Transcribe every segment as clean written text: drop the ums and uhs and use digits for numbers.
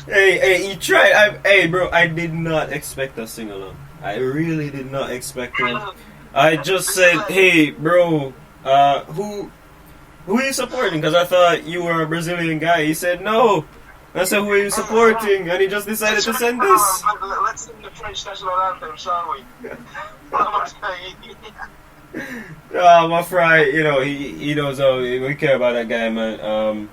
Hey, he tried. Hey, bro, I did not expect a sing along. I really did not expect him. I just said, hey, bro, who are you supporting? Because I thought you were a Brazilian guy. He said no. I said, who are you supporting? And he just decided to send this. Let's sing the French national anthem, shall we? My fry, he knows how we care about that guy, man.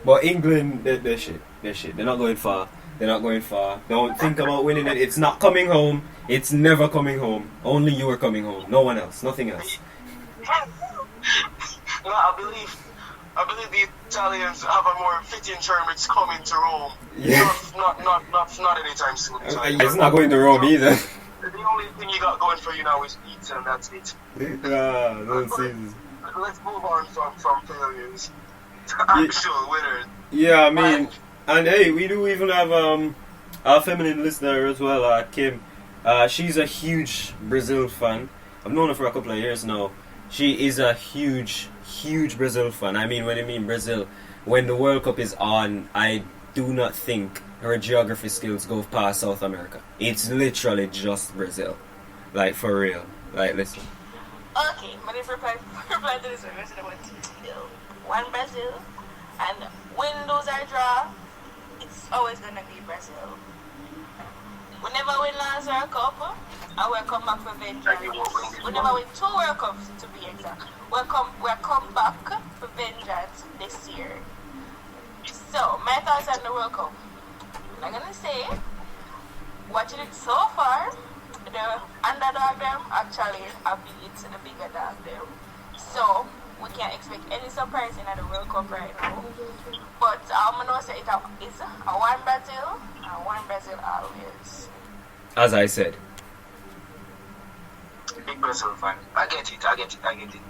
But England, they're shit. They're not going far. Don't think about winning it. It's not coming home. It's never coming home. Only you are coming home. No one else. Nothing else. No, I believe the Italians have a more fitting term. It's coming to Rome. Yeah. Not anytime soon. It's not going to Rome either. The only thing you got going for you now is pizza, and that's it. Let's move on from failures to actual winners. Yeah, I mean, and hey, we do even have our feminine listener as well, Kim. She's a huge Brazil fan. I've known her for a couple of years now. She is a huge Brazil fan. I mean, when I mean Brazil, when the World Cup is on, I do not think her geography skills go past South America. It's literally just Brazil. Like, for real. Like, listen. Okay, my reply to this one. One Brazil, and win, lose, or draw, it's always gonna be Brazil. We never win last World Cup, and we'll come back for vengeance. We never win 2 World Cups, to be exact. We'll come back for vengeance this year. So, my thoughts on the World Cup. I'm gonna say, watching it so far, the underdog them actually have beat the bigger dog them. So, we can't expect any surprise in the World Cup right now. But I'm going to say it is a one Brazil, and one Brazil always. As I said. Big Brazil fan. I get it.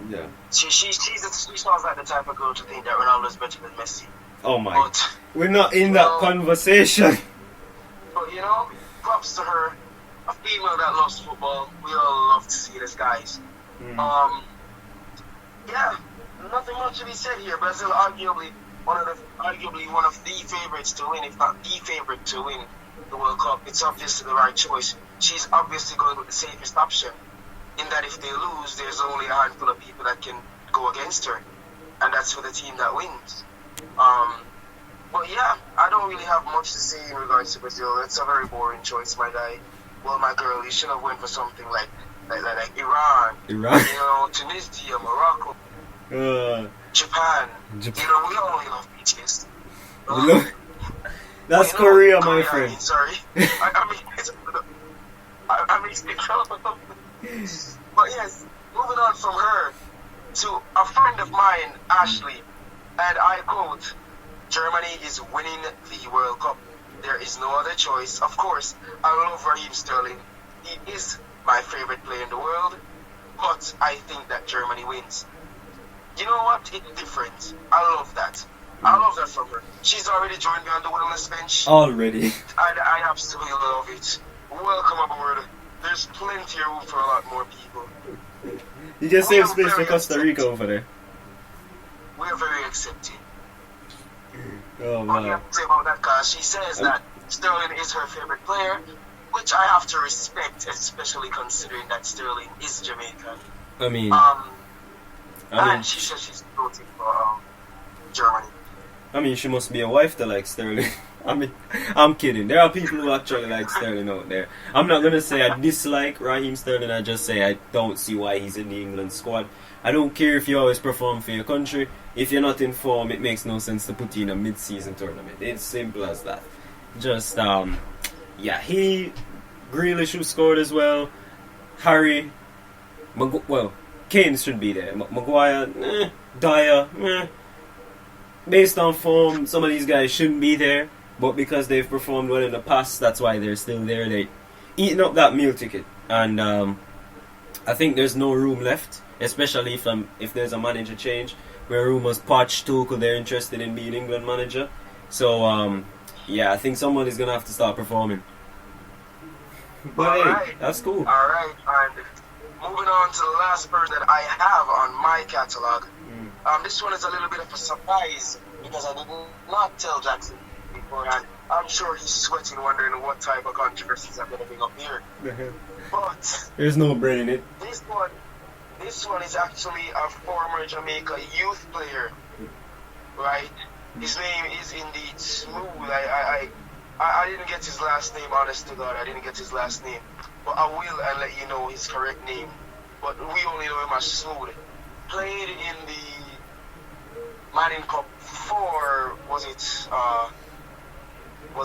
Yeah. She sounds like the type of girl to think that Ronaldo's better than Messi. Oh my. But, we're not in that conversation. But props to her. A female that loves football. We all love to see this, guys. Yeah, nothing much to be said here. Brazil arguably one of the favorites to win, if not the favorite to win the World Cup. It's obviously the right choice. She's obviously going with the safest option, in that if they lose, there's only a handful of people that can go against her, and that's for the team that wins. But yeah, I don't really have much to say in regards to Brazil. It's a very boring choice, my guy. Well, my girl, you should have went for something like Iran. Tunisia, Morocco, Japan. We all love beaches. That's Korea, my friend. I mean, sorry. I mean, but yes, moving on from her to a friend of mine, Ashley, and I quote, Germany is winning the World Cup. There is no other choice. Of course, I love Raheem Sterling. He is my favorite player in the world, but I think that Germany wins. You know what? It's different. I love that. I love that from her. She's already joined me on the wellness bench. Already. I absolutely love it. Welcome aboard. There's plenty of room for a lot more people. You just save space for Costa Rica over there. We're very accepting. Oh, man. What do you have to say about that, guys? She says that Sterling is her favorite player, which I have to respect, especially considering that Sterling is Jamaican. I mean, and she says she's voting for Germany. I mean, she must be a wife to like Sterling. I mean, I'm kidding. There are people who actually like Sterling out there. I'm not gonna say I dislike Raheem Sterling. I just say I don't see why he's in the England squad. I don't care if you always perform for your country. If you're not in form, it makes no sense to put you in a mid-season tournament. It's simple as that. Just yeah, Grealish who scored as well. Harry, Kane should be there. Maguire, Dyer, Based on form, some of these guys shouldn't be there, but because they've performed well in the past, that's why they're still there. They're eating up that meal ticket, and I think there's no room left, especially if there's a manager change. Where rumors Poch, Tuchel, they're interested in being England manager. So yeah, I think somebody's gonna have to start performing. But hey, that's cool. Alright, and moving on to the last person that I have on my catalogue. This one is a little bit of a surprise because I did not tell Jackson beforehand. I'm sure he's sweating, wondering what type of controversies I'm going to bring up here. But There's no brain in it. this one is actually a former Jamaica youth player, right? His name is indeed Smooth. I didn't get his last name, honest to God. I didn't get his last name. But I will and let you know his correct name. But we only know him as Smooth. Played in the Manning Cup for, was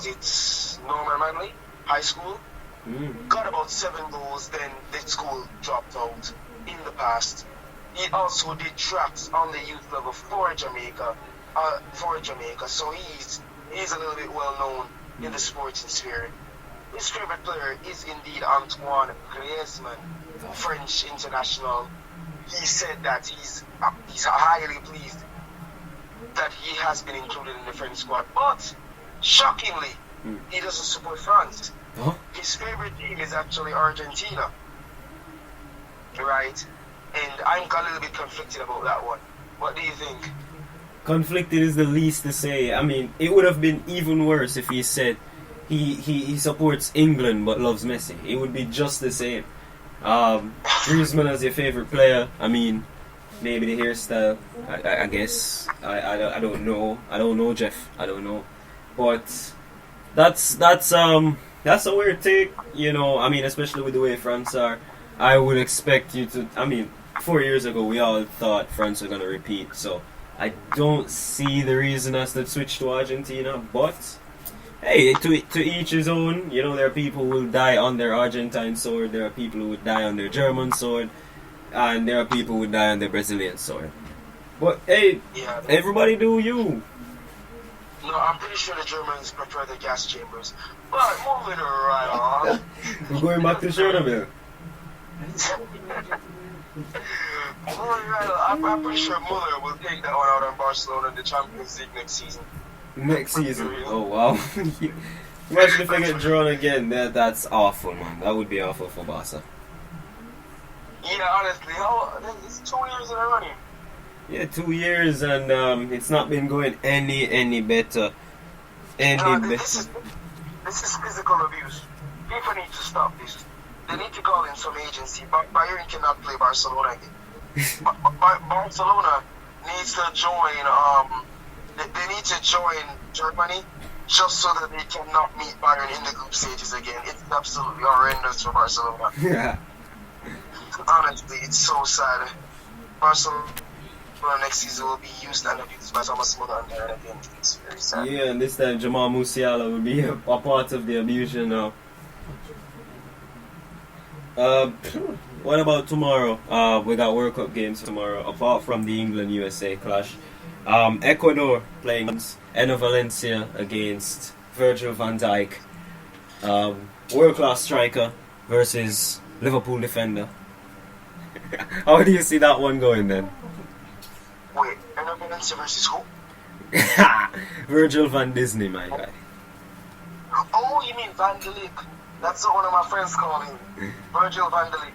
it Norman Manley High School? Got about 7 goals, then the school dropped out in the past. He also did tracks on the youth level for Jamaica, so he's a little bit well known in the sporting sphere. His favorite player is indeed Antoine Griezmann, French international. He said that he's highly pleased that he has been included in the French squad, but shockingly, he doesn't support France. Huh? His favorite team is actually Argentina, right? And I'm a little bit conflicted about that one. What do you think? Conflicted is the least to say. I mean, it would have been even worse if he said he supports England but loves Messi. It would be just the same. Griezmann as your favorite player. I mean, maybe the hairstyle. I guess I don't know. I don't know, Jeff. I don't know. But that's a weird take. You know, I mean, especially with the way France are. I would expect you to. I mean, 4 years ago we all thought France were gonna repeat. So I don't see the reason us to switch to Argentina. But hey, to each his own. You know, there are people who will die on their Argentine sword. There are people who would die on their German sword, and there are people who would die on their Brazilian sword. But hey, Yeah, everybody do you. no, I'm pretty sure the Germans prefer the gas chambers. But moving right on. We're going back to Chernobyl. I'm pretty sure Muller will take that one out on Barcelona in the Champions League next season. Next season. Oh wow. Imagine if they get drawn again. That's awful, man. That would be awful for Barca. Yeah, honestly, it's 2 years in a running. Yeah, 2 years and it's not been going any better. This is physical abuse. FIFA need to stop this. They need to call in some agency. Bayern cannot play Barcelona again. Barcelona needs to join. They need to join Germany just so that they cannot meet Bayern in the group stages again. It's absolutely horrendous for Barcelona. Yeah. Honestly, it's so sad. Barcelona next season will be used and abused by Thomas Muller and Bayern again. It's very sad. Yeah, and this time Jamal Musiala will be a part of the abuse, you know. What about tomorrow? We got World Cup games tomorrow, apart from the England-USA clash. Ecuador playing Enner Valencia against Virgil van Dijk. World-class striker versus Liverpool defender. How do you see that one going then? Wait, Enner Valencia versus who? Virgil van Disney, my guy. Oh, you mean Van der Leek? That's what one of my friends call him. Virgil van der Leek.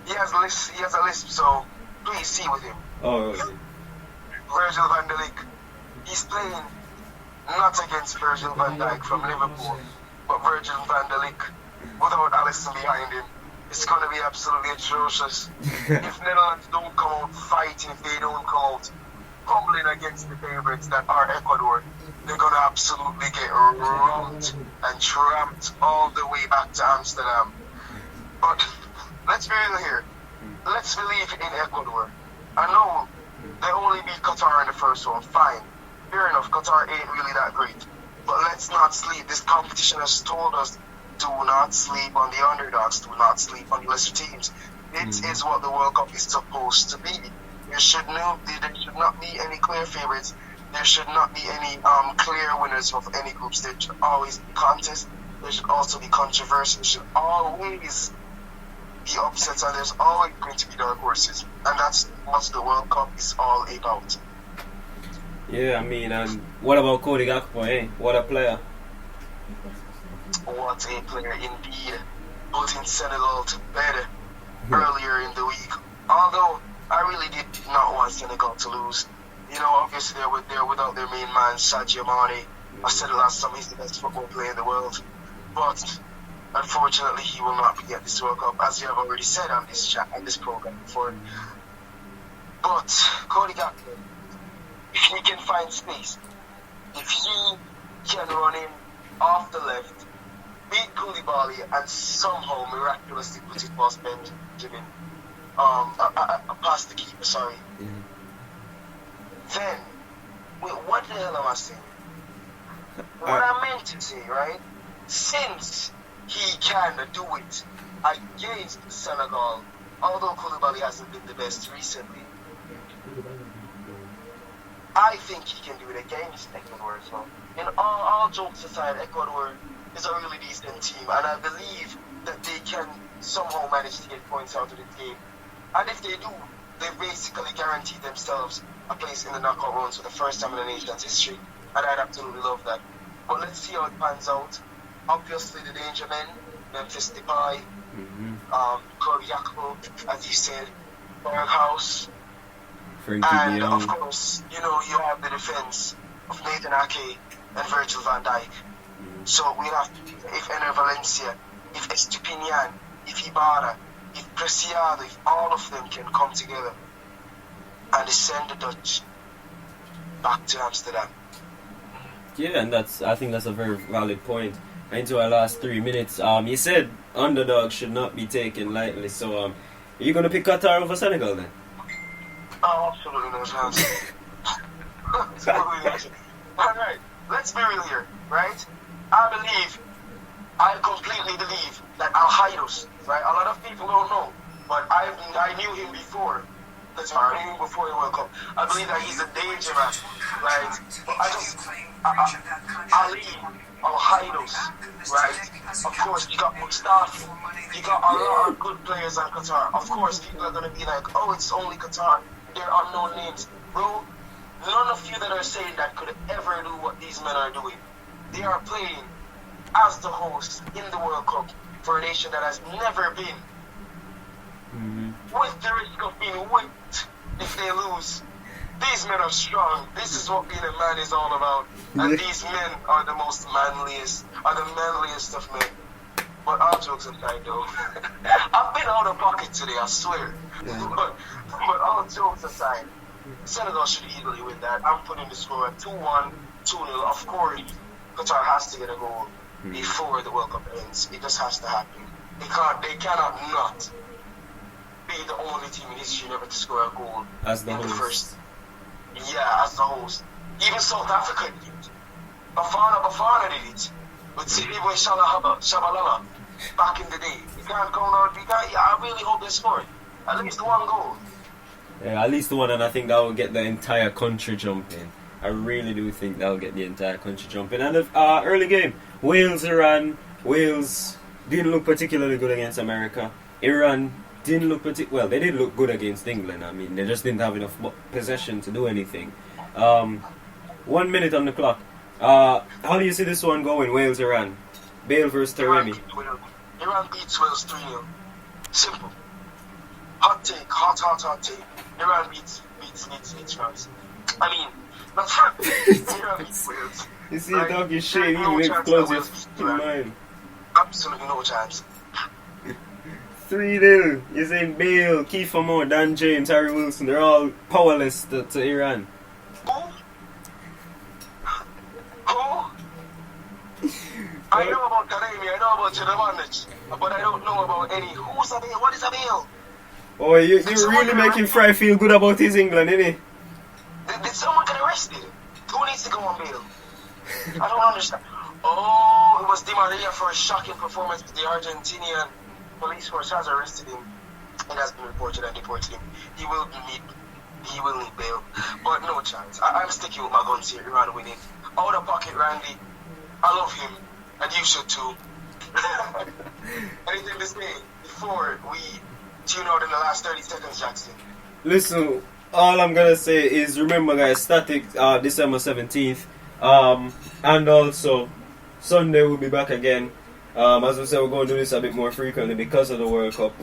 He has a lisp, so please see with him. Oh, okay. Virgil van der Leek. He's playing not against Virgil van Dijk from Liverpool, but Virgil van der Leek without Alisson behind him. It's going to be absolutely atrocious. If Netherlands don't come out fighting, if they don't come out humbling against the favourites that are Ecuador, they're going to absolutely get romped and tramped all the way back to Amsterdam. But let's be real here. Let's believe in Ecuador. I know they only beat Qatar in the first one. Fine. Fair enough. Qatar ain't really that great. But let's not sleep. This competition has told us, do not sleep on the underdogs. Do not sleep on the lesser teams. It is what the World Cup is supposed to be. There should not be any clear favorites. There should not be any clear winners of any groups. There should always be contests. There should also be controversy. There should always be upsets, and there's always going to be dark horses. And that's what the World Cup is all about. Yeah, I mean, and what about Cody Gakpo, eh? What a player. What a player indeed. Putting Senegal to bed earlier in the week. Although I really did not want Senegal to lose. You know, obviously they're without their main man, Sadio Mane. I said it last time, he's the best football player in the world. But unfortunately, he will not be at this World Cup, as you have already said on this program before. But Cody Gakpo, if he can find space, if he can run in off the left, beat Koulibaly, and somehow miraculously put it past Benjamin, past the keeper, sorry. Then, wait, what the hell am I saying? What I meant to say, right? Since he can do it against Senegal, although Koulibaly hasn't been the best recently, I think he can do it against Ecuador as well. And all jokes aside, Ecuador is a really decent team, and I believe that they can somehow manage to get points out of the game. And if they do, they basically guarantee themselves a place in the knockout rounds for the first time in the nation's history, and I'd absolutely love that. But let's see how it pans out. Obviously, the danger men, Memphis Depay, Cody Gakpo, as you said, Berghaus, and of course, you have the defense of Nathan Ake and Virgil van Dijk. So we have, if Ener Valencia, if Estupinian, if Ibarra, if Preciado, if all of them can come together and send the Dutch back to Amsterdam. Yeah, and I think that's a very valid point. Into our last 3 minutes, you said underdogs should not be taken lightly. So, are you gonna pick Qatar over Senegal then? Oh, absolutely no chance. Alright, let's be real here, right? I completely believe that Al-Haidus, right? A lot of people don't know, but I knew him before. I knew him before the World Cup. I believe that he's a danger man, right? Ali, Al-Haidus, right? Of course, you got Mustafi. You got a lot of good players on Qatar. Of course, people are going to be like, oh, it's only Qatar. There are unknown names. Bro, none of you that are saying that could ever do what these men are doing. They are playing as the host in the World Cup for a nation that has never been. With the risk of being whipped if they lose. These men are strong. This is what being a man is all about. And these men are the manliest of men. But all jokes aside though, I've been out of pocket today, I swear. But all jokes aside, Senegal should easily win that. I'm putting the score at 2-1, 2-0. Of course, Qatar has to get a goal before the World Cup ends. It just has to happen. They cannot not be the only team in history never to score a goal as the host. First. Yeah, as the host. Even South Africa did it. Bafana did it. With Silibo Shabalala back in the day. You can't count out. I really hope they score at least one goal. Yeah, at least one, and I think that will get the entire country jumping. I really do think that will get the entire country jumping. And the early game, Wales-Iran. Wales didn't look particularly good against America. Iran didn't look well. They did look good against England. I mean, they just didn't have enough possession to do anything. 1 minute on the clock. How do you see this one going? Wales-Iran. Bale versus Taremi. Iran beats Wales 3-0. Simple. Hot take. Iran beats France. I mean, not France. Iran beats Wales. You see a dog is shade, he makes closes to mine. Absolutely no chance. 3-0. You're saying Bale, Kiefer Moore, Dan James, Harry Wilson, they're all powerless to Iran. Who? I know about Taremi, I know about Jadavanic, but I don't know about any. Who's Abel? What is Abel? Oh, you're really making Fry feel good about his England, innit? Did someone get arrested? Who needs to go on bail? I don't understand. Oh, it was Di Maria for a shocking performance with the Argentinian police force has arrested him. It has been reported and deported him. He will need bail, but no chance. I'm sticking with my guns here. Iran winning. Out of pocket, Randy. I love him, and you should too. Anything to say before we tune out in the last 30 seconds, Jackson? Listen, all I'm gonna say is remember, guys, Static December 17th, and also Sunday we'll be back again. As we said, we're going to do this a bit more frequently because of the World Cup.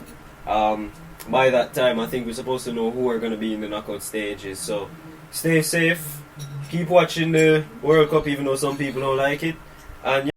By that time, I think we're supposed to know who are going to be in the knockout stages. So, stay safe, keep watching the World Cup, even though some people don't like it. And